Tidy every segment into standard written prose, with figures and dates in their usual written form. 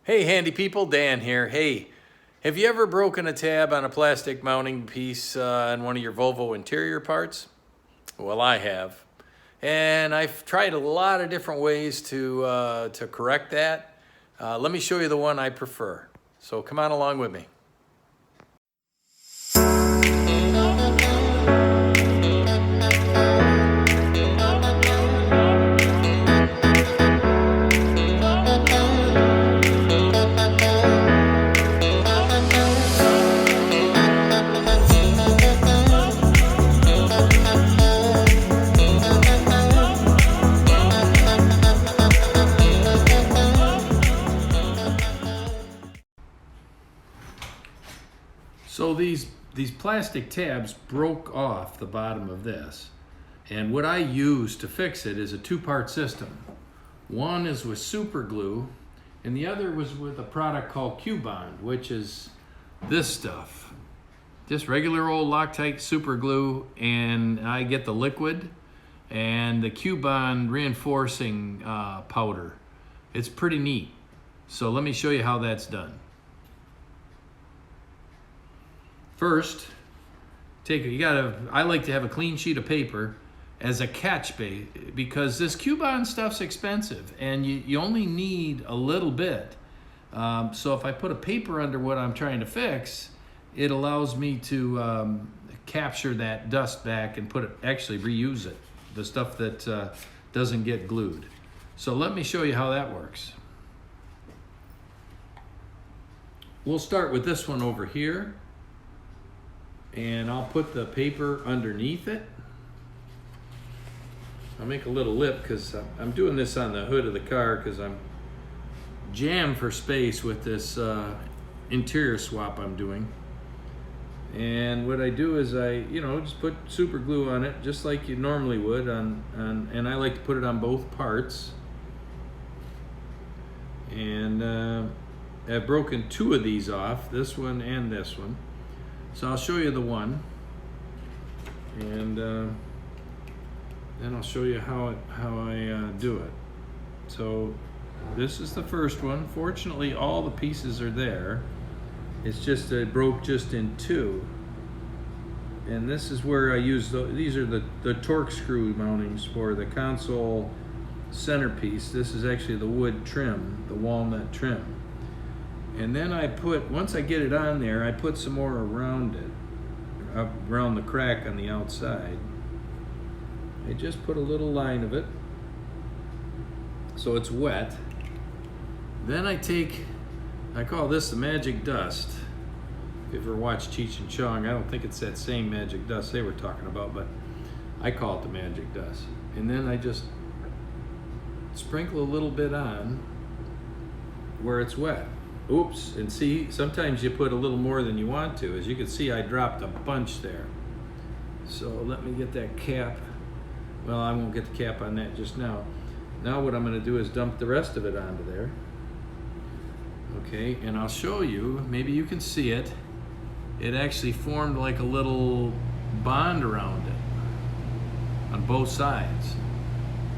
Hey handy people, Dan here. Hey, have you ever broken a tab on a plastic mounting piece on one of your Volvo interior parts? Well, I have. And I've tried a lot of different ways to correct that. Let me show you the one I prefer. So come on along with me. So these plastic tabs broke off the bottom of this. And what I use to fix it is a two-part system. One is with super glue, and the other was with a product called Q-Bond, which is this stuff. Just regular old Loctite super glue, and I get the liquid and the Q-Bond reinforcing powder. It's pretty neat. So let me show you how that's done. First, I like to have a clean sheet of paper as a catch bait, because this Q-Bond stuff's expensive and you only need a little bit. So if I put a paper under what I'm trying to fix, it allows me to capture that dust back and actually reuse it, the stuff that doesn't get glued. So let me show you how that works. We'll start with this one over here, and I'll put the paper underneath it. I'll make a little lip because I'm doing this on the hood of the car because I'm jammed for space with this interior swap I'm doing. And what I do is I just put super glue on it just like you normally would and I like to put it on both parts. And I've broken two of these off, this one and this one. So I'll show you the one, and then I'll show you how I do it. So this is the first one. Fortunately, all the pieces are there. It's just it broke just in two. And this is where I use these are the torque screw mountings for the console centerpiece. This is actually the wood trim, the walnut trim. And then once I get it on there, I put some more around it, around the crack on the outside. I just put a little line of it so it's wet. Then I call this the magic dust. If you ever watched Cheech and Chong, I don't think it's that same magic dust they were talking about, but I call it the magic dust. And then I just sprinkle a little bit on where it's wet. Oops, and see, sometimes you put a little more than you want to. As you can see, I dropped a bunch there. So let me get that cap. Well, I won't get the cap on that just now. Now what I'm gonna do is dump the rest of it onto there. Okay, and I'll show you, maybe you can see it. It actually formed like a little bond around it on both sides.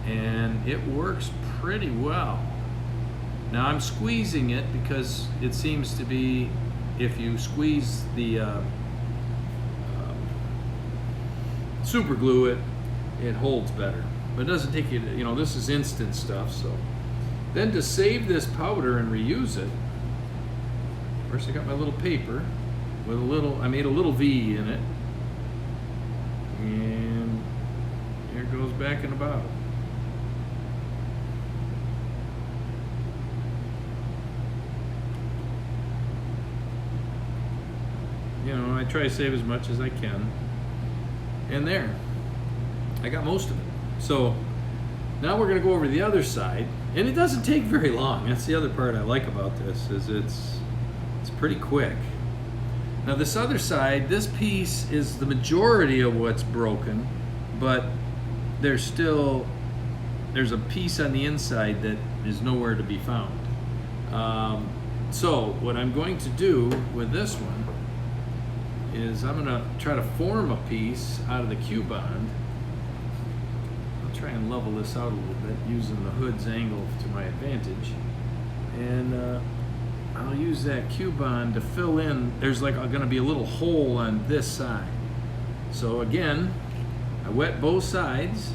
And it works pretty well. Now I'm squeezing it because it seems to be, if you squeeze the super glue, it holds better. But it doesn't take you, this is instant stuff. So then to save this powder and reuse it, first I got my little paper with I made a little V in it. And here it goes back in the bottle. I try to save as much as I can. And there, I got most of it. So now we're gonna go over the other side, and it doesn't take very long. That's the other part I like about this, is it's pretty quick. Now this other side, this piece is the majority of what's broken, but there's a piece on the inside that is nowhere to be found. So what I'm going to do with this one is I'm gonna try to form a piece out of the Q-Bond. I'll try and level this out a little bit using the hood's angle to my advantage. And use that Q-bond to fill in. There's like going to be a little hole on this side. So again, I wet both sides.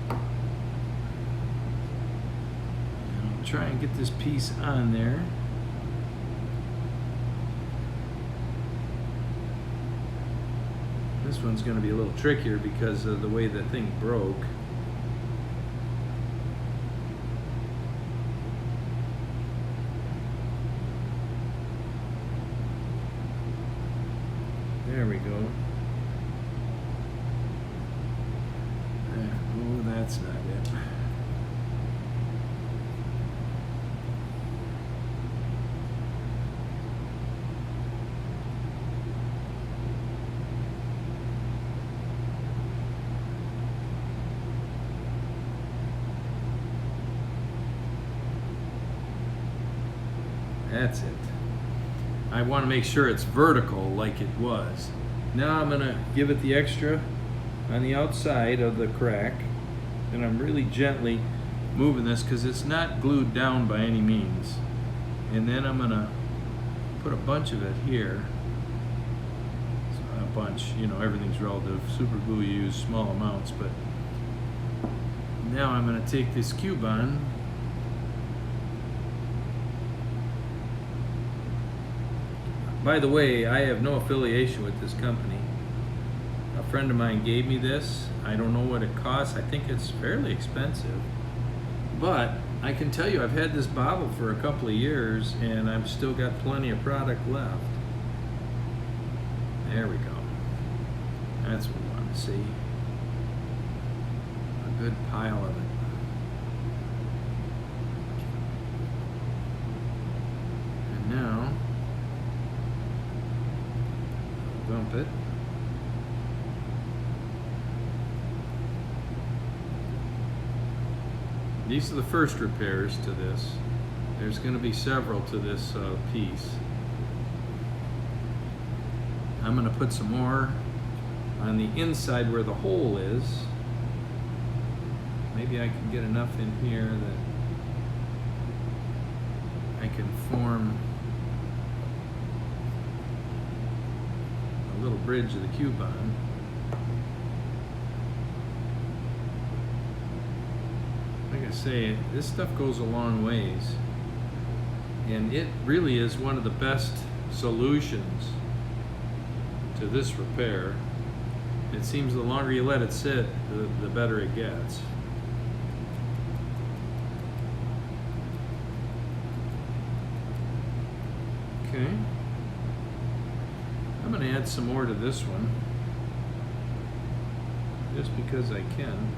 And I'll try and get this piece on there. This one's going to be a little trickier because of the way the thing broke. There we go. Oh, that's not it. That's it. I want to make sure it's vertical like it was. Now I'm going to give it the extra on the outside of the crack, and I'm really gently moving this because it's not glued down by any means. And then I'm going to put a bunch of it here. So a bunch, you know, everything's relative. Super glue you use small amounts, but now I'm going to take this Q-bond. By the way, I have no affiliation with this company. A friend of mine gave me this. I don't know what it costs. I think it's fairly expensive. But I can tell you I've had this bottle for a couple of years and I've still got plenty of product left. There we go. That's what we want to see. A good pile of it. And now, bump it. These are the first repairs to this. There's going to be several to this piece. I'm going to put some more on the inside where the hole is. Maybe I can get enough in here that I can form little bridge of the Q-bond. Like I say, this stuff goes a long ways, and it really is one of the best solutions to this repair. It seems the longer you let it sit, the better it gets. Okay. I'm going to add some more to this one, just because I can.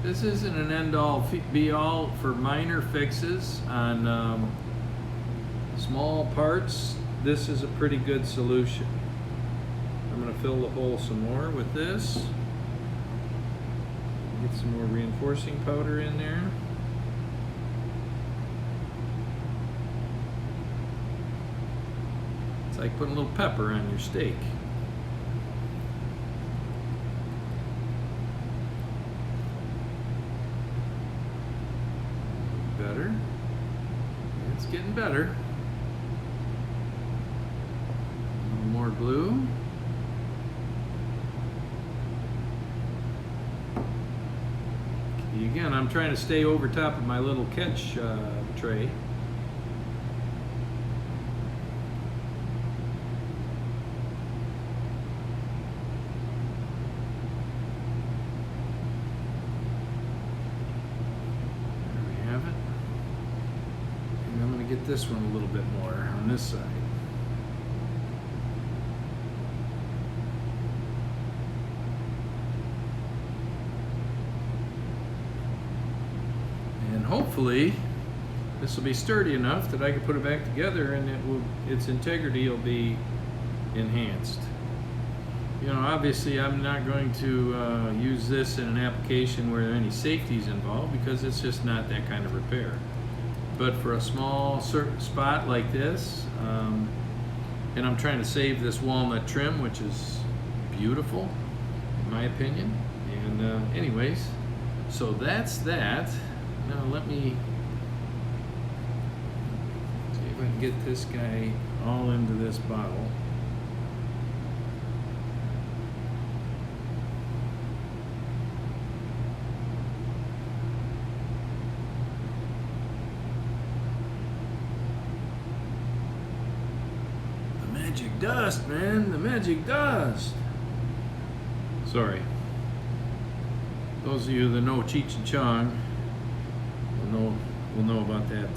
This isn't an end-all be-all for minor fixes on small parts. This is a pretty good solution. I'm going to fill the hole some more with this. Get some more reinforcing powder in there. It's like putting a little pepper on your steak. Better. It's getting better. A little more glue. Again, I'm trying to stay over top of my little catch tray. There we have it. And I'm going to get this one a little bit more on this side. Hopefully this will be sturdy enough that I can put it back together and its integrity will be enhanced. You know, obviously I'm not going to use this in an application where there are any safeties involved because it's just not that kind of repair. but for a small certain spot like this, and I'm trying to save this walnut trim, which is beautiful in my opinion. And anyways, so that's that. Now let me see if I can get this guy all into this bottle. Magic dust, man, the magic dust. Sorry. Those of you that know Cheech and Chong will know about that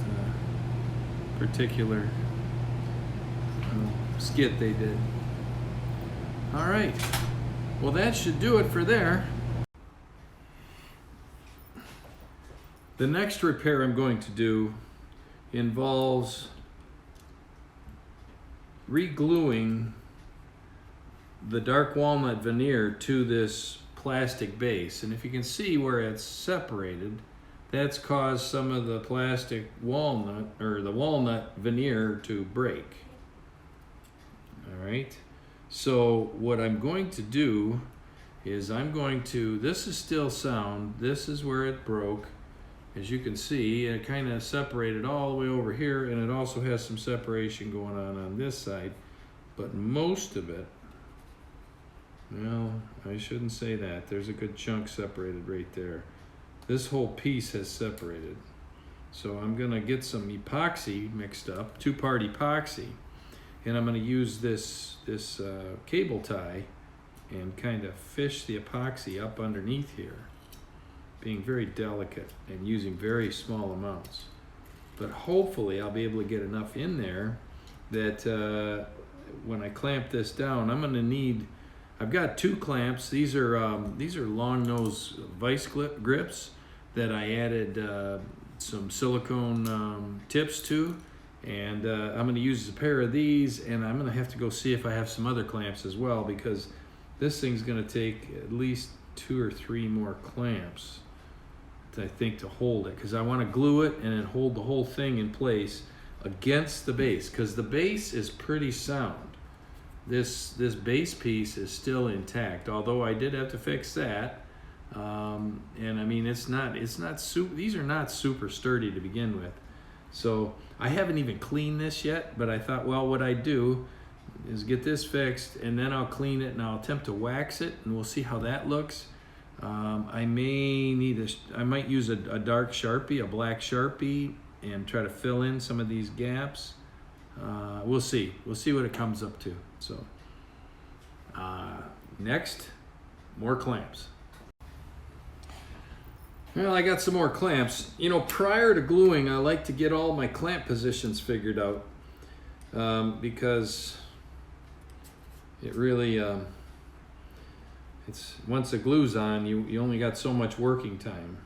particular skit they did. All right. Well, that should do it for there. The next repair I'm going to do involves re-gluing the dark walnut veneer to this plastic base. And if you can see where it's separated, that's caused some of the plastic walnut, or the walnut veneer, to break. All right. So what I'm going to do is this is still sound. This is where it broke. As you can see, it kind of separated all the way over here, and it also has some separation going on this side. But most of it, well, I shouldn't say that. There's a good chunk separated right there. This whole piece has separated. So I'm gonna get some epoxy mixed up, two-part epoxy, and I'm gonna use this cable tie and kind of fish the epoxy up underneath here, being very delicate and using very small amounts. But hopefully I'll be able to get enough in there that when I clamp this down, I've got two clamps. These are long nose vice grips that I added some silicone tips to, and I'm going to use a pair of these, and I'm going to have to go see if I have some other clamps as well, because this thing's going to take at least 2 or 3 more clamps, I think, to hold it, because I want to glue it and then hold the whole thing in place against the base, because the base is pretty sound. This base piece is still intact, although I did have to fix that. And I mean, these are not super sturdy to begin with. So I haven't even cleaned this yet, but I thought, well, what I do is get this fixed, and then I'll clean it, and I'll attempt to wax it, and we'll see how that looks. I might use a dark Sharpie, a black Sharpie, and try to fill in some of these gaps. We'll see what it comes up to. So next, more clamps. Well, I got some more clamps. You know, prior to gluing, I like to get all my clamp positions figured out, because it really it's once the glue's on, you only got so much working time.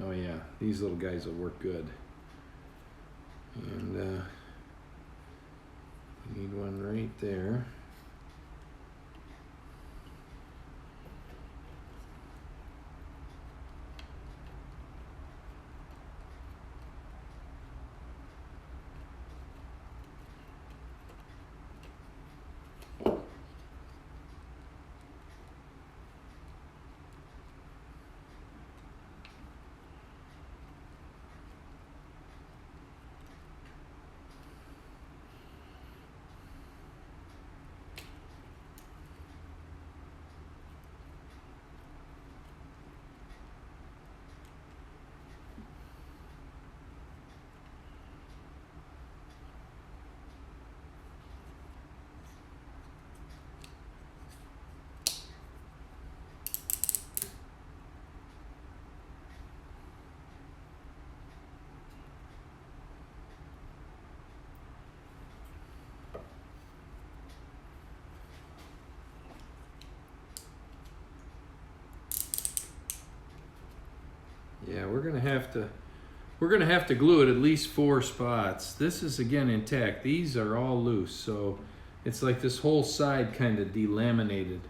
Oh yeah, these little guys will work good. And you need one right there. Yeah, we're gonna have to glue it at least 4 spots. This is again intact. These are all loose, so it's like this whole side kind of delaminated.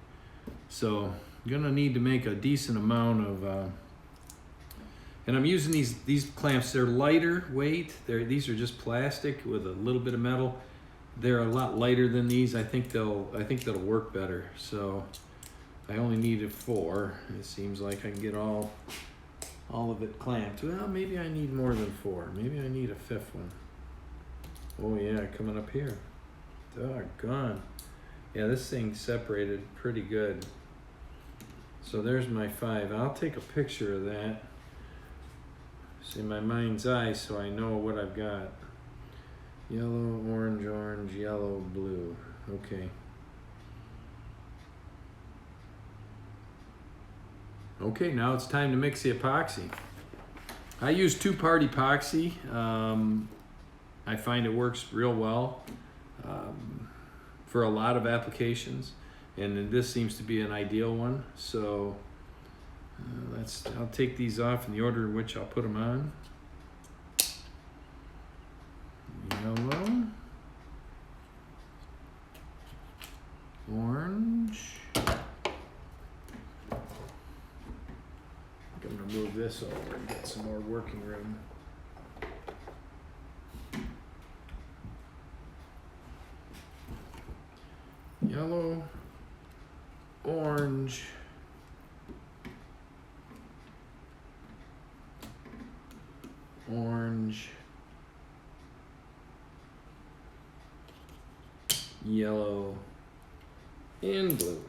So I'm gonna need to make a decent amount of And I'm using these clamps. They're lighter weight. These are just plastic with a little bit of metal. They're a lot lighter than these. I think that'll work better. So I only needed 4. It seems like I can get all of it clamped. Well, maybe I need more than 4. Maybe I need a 5th one. Oh yeah, coming up here. Doggone. Yeah, this thing's separated pretty good. So there's my 5. I'll take a picture of that. It's in my mind's eye so I know what I've got. Yellow, orange, orange, yellow, blue. Okay. Okay, now it's time to mix the epoxy. I use 2-part epoxy. I find it works real well for a lot of applications, and this seems to be an ideal one. So I'll take these off in the order in which I'll put them on. Yellow, orange. I'm gonna move this over and get some more working room. Yellow, orange, orange, yellow, and blue.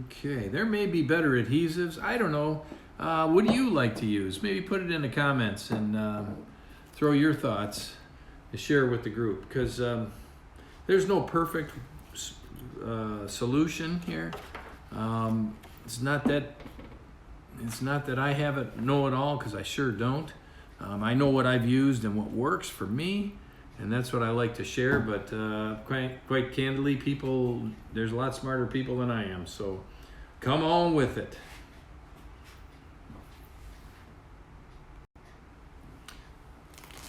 Okay, there may be better adhesives. I don't know. What do you like to use? Maybe put it in the comments and throw your thoughts and share with the group, because there's no perfect solution here. It's not that I have it know it all, because I sure don't. I know what I've used and what works for me, and that's what I like to share. But quite candidly, there's a lot smarter people than I am, so come on with it.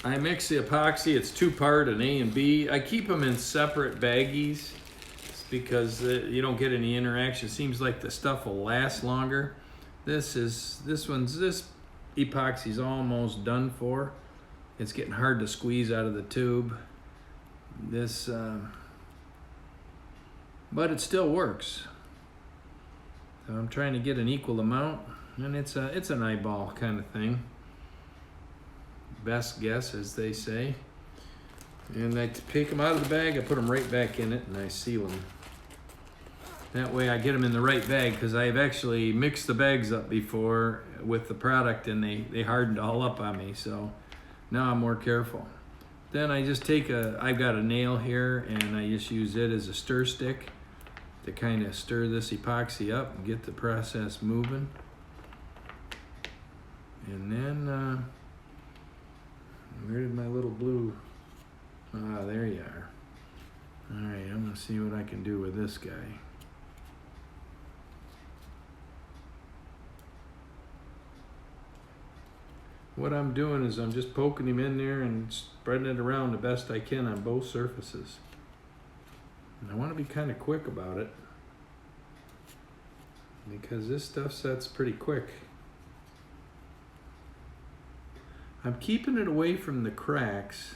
I mix the epoxy. It's 2-part, an A and B. I keep them in separate baggies because you don't get any interaction. It seems like the stuff will last longer. This epoxy's almost done for. It's getting hard to squeeze out of the tube. But it still works. So I'm trying to get an equal amount, and it's an eyeball kind of thing. Best guess, as they say. And I take them out of the bag, I put them right back in it, and I seal them. That way I get them in the right bag, because I've actually mixed the bags up before with the product, and they hardened all up on me. So now I'm more careful. Then I just I've got a nail here, and I just use it as a stir stick to kind of stir this epoxy up and get the process moving. And then, where did my little blue? Ah, there you are. All right, I'm gonna see what I can do with this guy. What I'm doing is I'm just poking him in there and spreading it around the best I can on both surfaces. And I want to be kind of quick about it, because this stuff sets pretty quick. I'm keeping it away from the cracks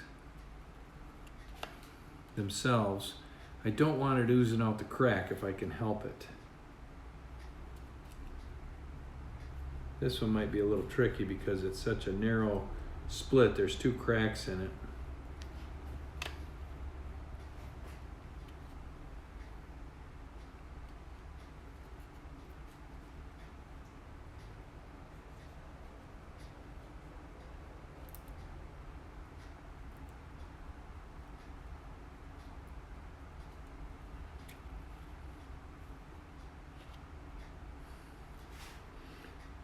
themselves. I don't want it oozing out the crack if I can help it. This one might be a little tricky because it's such a narrow split. There's 2 cracks in it.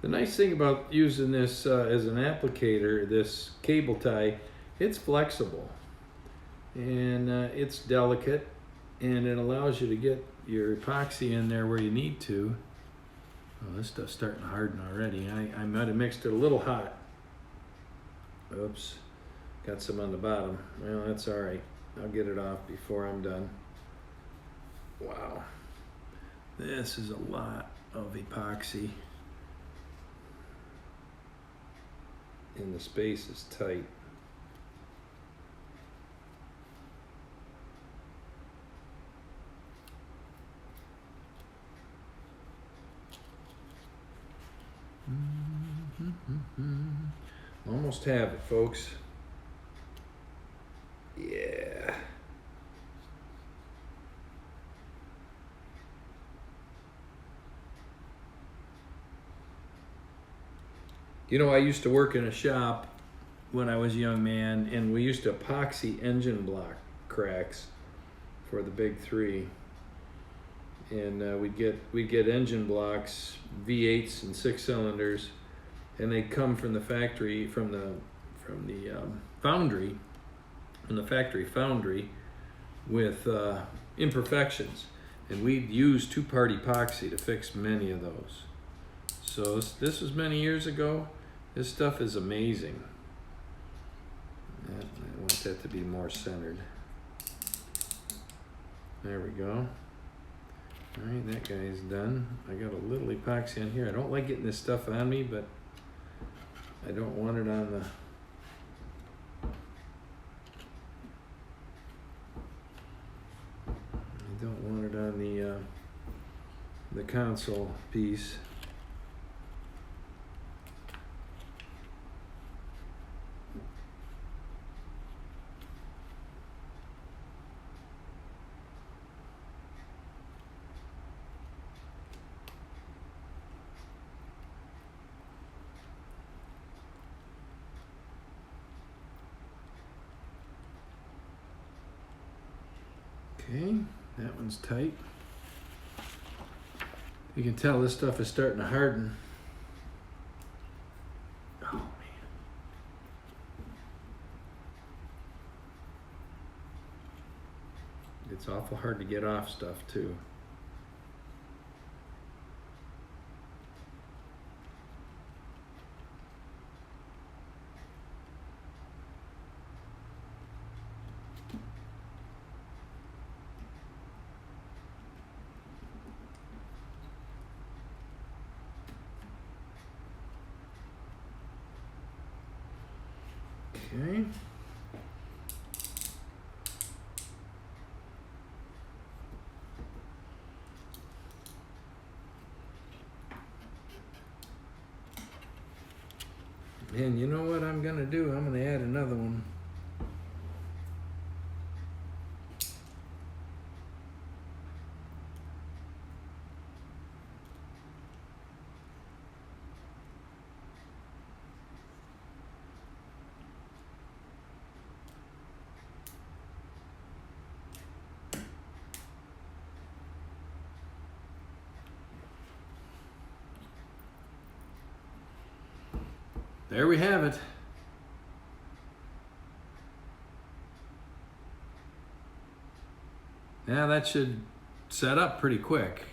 The nice thing about using this as an applicator, this cable tie, it's flexible and it's delicate, and it allows you to get your epoxy in there where you need to. Oh, this stuff's starting to harden already. I might have mixed it a little hot. Oops, got some on the bottom. Well, that's all right. I'll get it off before I'm done. Wow, this is a lot of epoxy, and the space is tight. Almost have it, folks. Yeah. You know, I used to work in a shop when I was a young man, and we used to epoxy engine block cracks for the big three. And we'd get engine blocks, V8s and 6 cylinders, and they'd come from the factory, from the foundry, from the factory foundry, with imperfections, and we'd use two-part epoxy to fix many of those. So this was many years ago. This stuff is amazing. I want that to be more centered. There we go. All right, that guy's done. I got a little epoxy on here. I don't like getting this stuff on me, but I don't want it on the... I don't want it on the console piece. Okay, that one's tight. You can tell this stuff is starting to harden. Oh man. It's awful hard to get off stuff too. Okay. And you know what I'm gonna do? I'm gonna add another one. There we have it. Now that should set up pretty quick.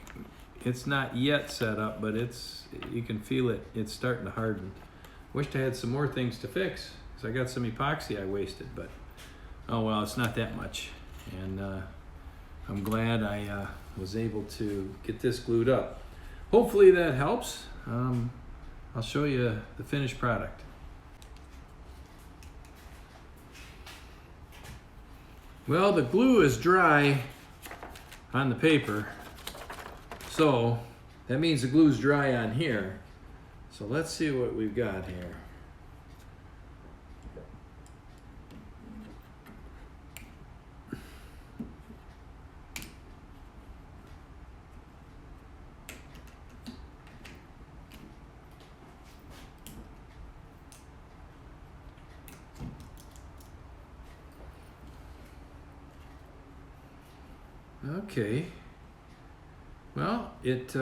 It's not yet set up, but you can feel it. It's starting to harden. Wished I had some more things to fix, because I got some epoxy I wasted, but oh well, it's not that much. And I'm glad I was able to get this glued up. Hopefully that helps. I'll show you the finished product. Well, the glue is dry on the paper, so that means the glue's dry on here. So let's see what we've got here. Okay, well, it's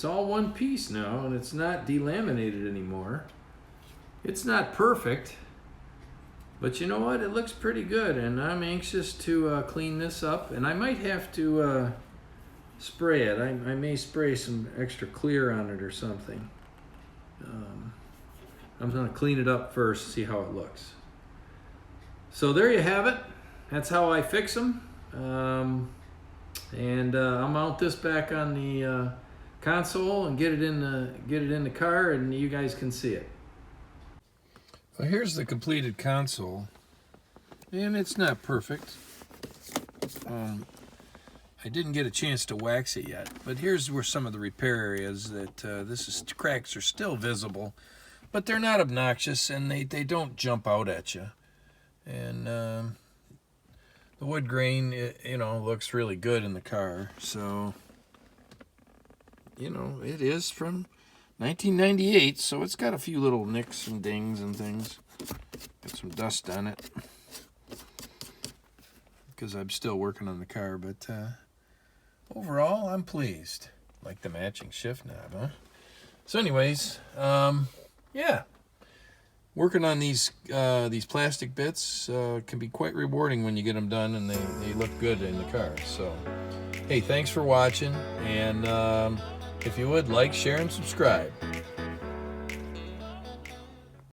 all one piece now, and it's not delaminated anymore. It's not perfect, but you know what? It looks pretty good, and I'm anxious to clean this up, and I might have to spray it. I may spray some extra clear on it or something. I'm going to clean it up first, see how it looks. So there you have it. That's how I fix them. And I'll mount this back on the console and get it in the car, and you guys can see it. Well, here's the completed console, and it's not perfect. I didn't get a chance to wax it yet, but here's where some of the repair areas that cracks are still visible, but they're not obnoxious, and they don't jump out at you. And the wood grain, looks really good in the car. So, it is from 1998, so it's got a few little nicks and dings and things. Got some dust on it because I'm still working on the car, but overall, I'm pleased. Like the matching shift knob, huh? So anyways, yeah. Working on these plastic bits can be quite rewarding when you get them done and they look good in the car. So, hey, thanks for watching. And if you would, like, share, and subscribe.